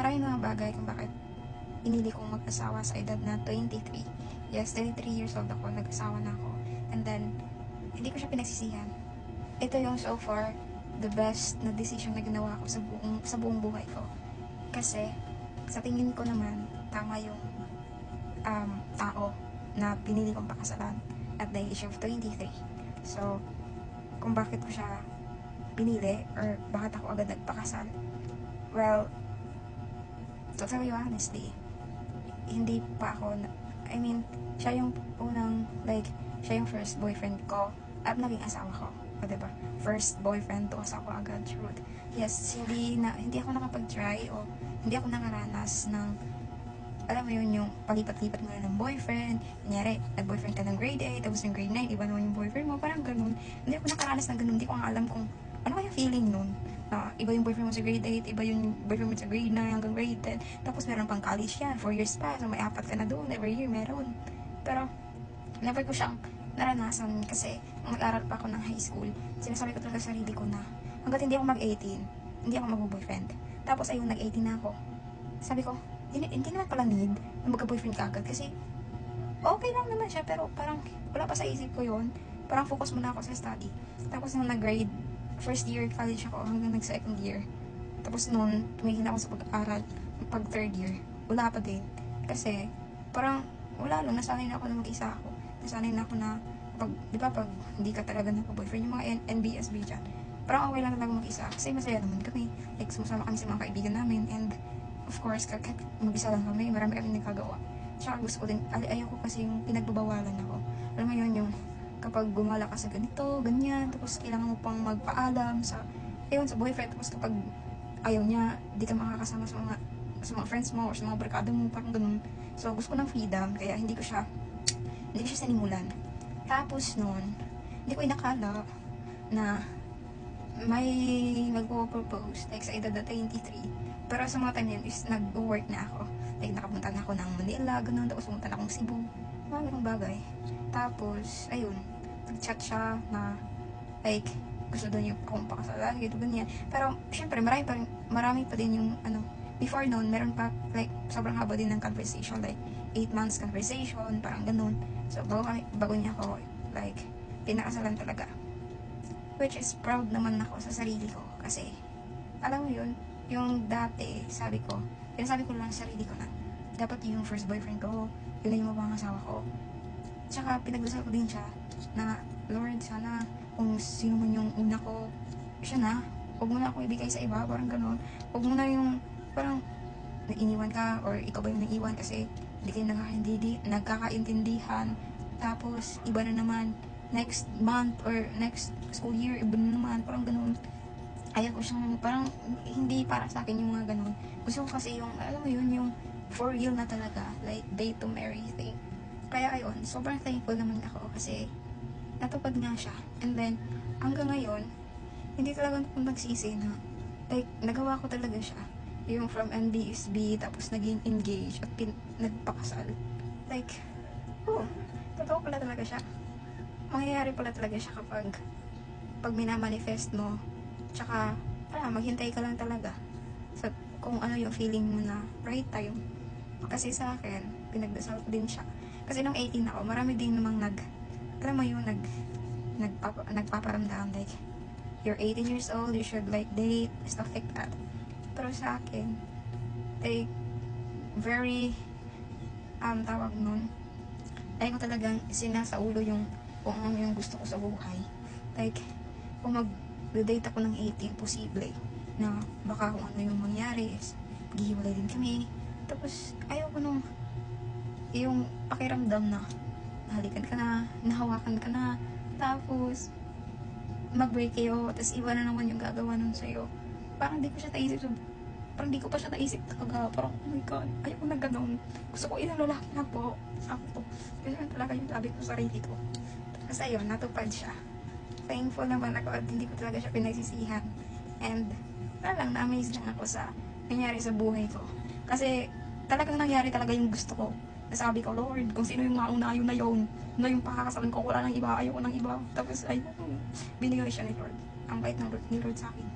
Marami mga bagay kung bakit pinili kong mag-asawa sa edad na 23. Yes, 23 years old ako, nag-asawa na ako. And then, hindi ko siya pinagsisihan. Ito yung so far, the best na decision na ginawa ko sa buong buhay ko. Kasi, sa tingin ko naman, tama yung tao na pinili kong pakasalan at the age of 23. So, kung bakit ko siya pinili or bakit ako agad nagpakasal, well, to tell you honestly, hindi pa ako, siya yung unang, siya yung first boyfriend ko at naging asawa ko. O, diba? First boyfriend to asawa agad, truth. Yes, hindi ako nakapag-try o hindi ako nakaranas ng, alam mo yun, yung palipat-lipat mo na ng boyfriend. Kunyari, nag-boyfriend ka ng grade 8, tapos ng grade 9, iba naman yung boyfriend mo, parang ganun. Hindi ako nakaranas ng ganun, hindi ko nga alam kung ano kaya feeling nun. Iba yung boyfriend mo sa grade 8, iba yung boyfriend mo sa grade 9 hanggang grade 10. Tapos meron pang college yan, 4 years pa, so may 4 ka na doon, every year meron. Pero, never ko siyang naranasan kasi nung nag-aral pa ako ng high school, sinasabi ko talaga sa sarili ko na hanggat hindi ako mag-18, hindi ako mag-boyfriend. Tapos ayun, nag-18 na ako. Sabi ko, hindi naman pala need na magka-boyfriend ka agad kasi okay lang naman siya, pero parang wala pa sa isip ko yun. Parang focus muna ako sa study. Tapos nung nag-grade, first year college ako hanggang nag-second year. Tapos noon, tumigil ako sa pag-aaral. Pag third year, wala pa din. Kasi, parang, wala lang, nasanay na ako na mag-isa ako. Nasanay na ako na, pag hindi ka talaga nagpa-boyfriend, yung mga NBSB dyan, parang okay lang talaga mag-isa. Kasi masaya naman kami. Like, sumasama kami sa mga kaibigan namin. And, of course, kahit mag-isa lang kami, marami kami nagkagawa. Tsaka gusto ko din, ayoko kasi yung pinagbabawalan ako. Alam mo yun, yung kapag gumala ka sa ganito, ganyan, tapos kailangan mo pang magpaalam sa boyfriend, tapos kapag ayaw niya, di ka makakasama sa mga friends mo or sa mga barkada mo, parang ganun. So, gusto ko ng freedom, kaya hindi ko siya sinimulan. Tapos noon, hindi ko inakala na may magpo-propose, like sa edad na 23. Pero sa mga time yun is nag-work na ako. Like, nakapunta na ako ng Manila, ganun, tapos pumunta na akong Cebu. Mga ganung bagay. Tapos, ayun, nag-chat siya na, like, gusto daw niya akong pakasalan, gito, ganyan. Pero, syempre, marami pa din yung, before noon, meron pa, like, sobrang haba din ng conversation, like, 8 months conversation, parang ganun. So, bago niya ako, like, pinakasalan talaga. Which is, proud naman ako sa sarili ko. Kasi, alam mo yun, yung dati, sinasabi ko lang sa sarili ko na, dapat yung first boyfriend ko, yun na yung mapangasawa ko. Tsaka, pinagdasal ko din siya, na, Lord, sana, kung sino man yung una ko, siya na, huwag mo na akong ibigay sa iba, parang ganun. Huwag mo na yung, parang, iniwan ka, or ikaw ba yung naiwan, kasi, hindi kayo nagkakaintindihan, tapos, iba na naman, next month, or next school year, iba na naman, parang ganun. Ayaw ko siyang, parang, hindi para sa akin yung mga ganun. Gusto ko kasi yung, alam mo yun, yung for real na talaga, like, date to marry thing. Kaya ayun, sobrang thankful naman ako kasi natupad nga siya. And then, hanggang ngayon, hindi talaga ako nagsisi na, like, nagawa ko talaga siya. Yung from NBSB, tapos naging engaged at nagpakasal. Like, totoo pala talaga siya. Mangyayari pala talaga siya kapag minamanifest mo. Tsaka, maghintay ka lang talaga sa kung ano yung feeling mo na right time. Kasi sa akin, pinagdasal ko din siya. Kasi nung 18 ako, marami din namang nagpaparamdam, like, you're 18 years old, you should, like, date, stuff like that. Pero sa akin, like, very, tawag nun, like, ko talagang sinasa ulo yung kung ano yung gusto ko sa buhay. Like, kung mag-date ako ng 18, posible na baka kung ano yung mangyari is maghihiwalay din kami. Tapos, ayaw ko nung yung pakiramdam na nahalikan ka na, nahawakan ka na, tapos mag-break kayo, tapos iba na naman yung gagawa nun sa'yo. Parang di ko siya naisip, parang di ko pa siya naisip talaga. Parang, oh my God, ayaw ko na ganun. Gusto ko ilang lalaki na po. Sakto. Ganyan talaga yung sabi ko sa sarili ko. Tapos ayun, natupad siya. Thankful naman ako at hindi ko talaga siya pinagsisihan. And, na-amaze lang ako sa nangyari sa buhay ko. Kasi, talagang nangyari talaga yung gusto ko. Nasabi ko, Lord, kung sino yung mauna, yun na yun. Na yung pakakasalan ko, wala nang iba, ayoko nang iba. Tapos, ayun, binigay siya ni Lord. Ang bait ng Lord, ni Lord sa akin.